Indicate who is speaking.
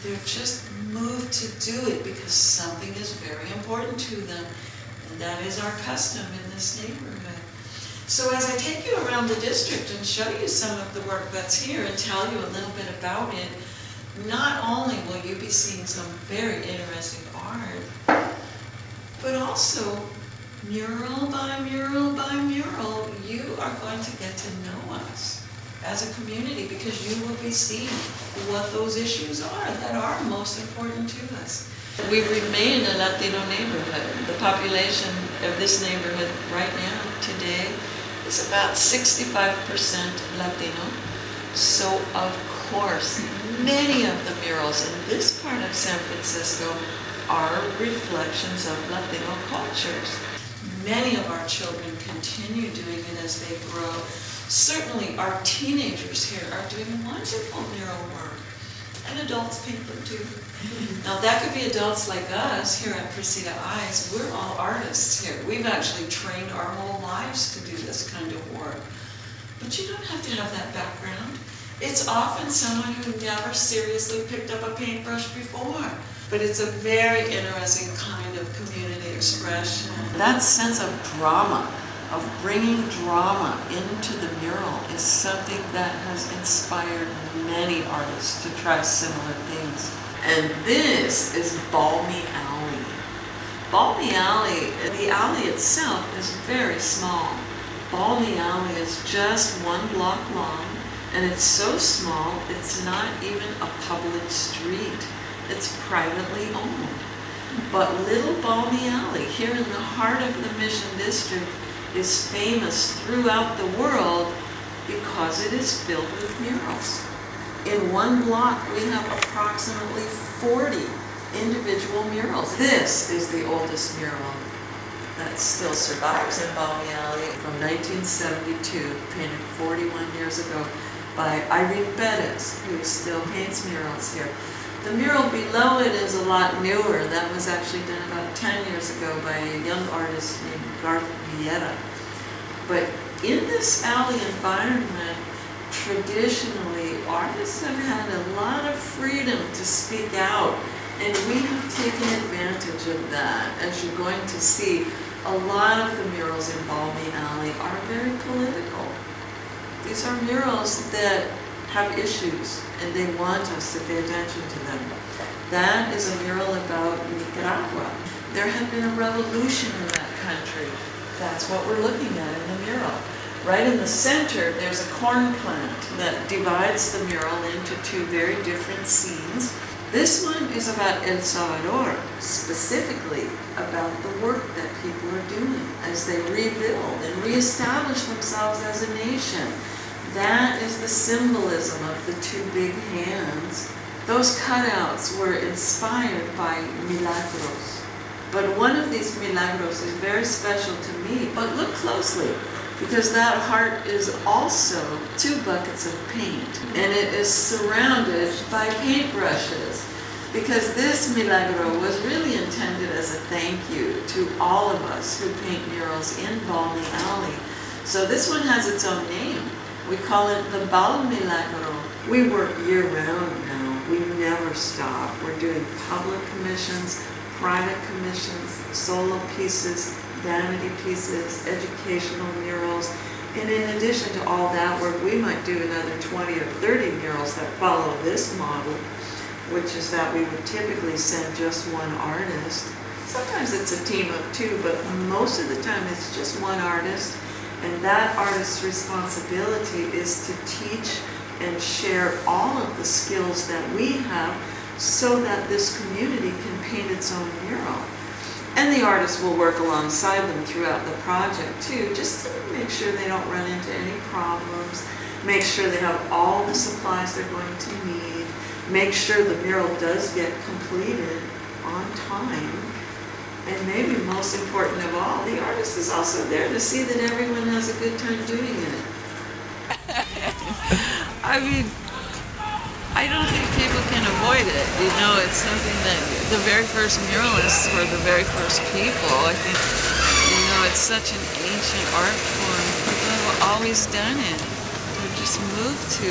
Speaker 1: They're just moved to do it because something is very important to them, and that is our custom in this neighborhood. So as I take you around the district and show you some of the work that's here and tell you a little bit about it, not only will you be seeing some very interesting art, but also mural by mural by mural, you are going to get to know us as a community because you will be seeing what those issues are that are most important to us. We remain a Latino neighborhood. The population of this neighborhood right now, today, is about 65% Latino. So of course, many of the murals in this part of San Francisco are reflections of Latino cultures. Many of our children continue doing it as they grow. Certainly our teenagers here are doing wonderful mural work, and adults paint them too. Now that could be adults like us here at Precita Eyes. We're all artists here. We've actually trained our whole lives to do this kind of work. But you don't have to have that background. It's often someone who never seriously picked up a paintbrush before. But it's a very interesting kind of community expression. That sense of drama, of bringing drama into the mural, is something that has inspired many artists to try similar things. And this is Balmy Alley. Balmy Alley, the alley itself is very small. Balmy Alley is just 1 block long, and it's so small it's not even a public street. It's privately owned. But Little Balmy Alley, here in the heart of the Mission District, is famous throughout the world because it is filled with murals. In 1 block, we have approximately 40 individual murals. This is the oldest mural that still survives in Balmy Alley from 1972, painted 41 years ago by Irene Perez, who still paints murals here. The mural below it is a lot newer. That was actually done about 10 years ago by a young artist named Garth Vieira. But in this alley environment, traditionally, artists have had a lot of freedom to speak out, and we have taken advantage of that. As you're going to see, a lot of the murals in Balmy Alley are very political. These are murals that have issues, and they want us to pay attention to them. That is a mural about Nicaragua. There had been a revolution in that country. That's what we're looking at in the mural. Right in the center, there's a corn plant that divides the mural into 2 very different scenes. This one is about El Salvador, specifically about the work that people are doing as they rebuild and reestablish themselves as a nation. That is the symbolism of the 2 big hands. Those cutouts were inspired by milagros. But one of these milagros is very special to me. But look closely, because that heart is also 2 buckets of paint. And it is surrounded by paintbrushes. Because this milagro was really intended as a thank you to all of us who paint murals in Balmy Alley. So this one has its own name. We call it the Bal Milagro. We work year-round now. We never stop. We're doing public commissions, private commissions, solo pieces, vanity pieces, educational murals. And in addition to all that work, we might do another 20 or 30 murals that follow this model, which is that we would typically send just 1 artist. Sometimes it's a team of 2, but most of the time it's just 1 artist. And that artist's responsibility is to teach and share all of the skills that we have so that this community can paint its own mural. And the artist will work alongside them throughout the project too, just to make sure they don't run into any problems, make sure they have all the supplies they're going to need, make sure the mural does get completed on time. And maybe most important of all, the artist is also there to see that everyone has a good time doing it. I mean, I don't think people can avoid it. You know, it's something that the very first muralists were the very first people. I think, you know, it's such an ancient art form. People have always done it. They're just moved to.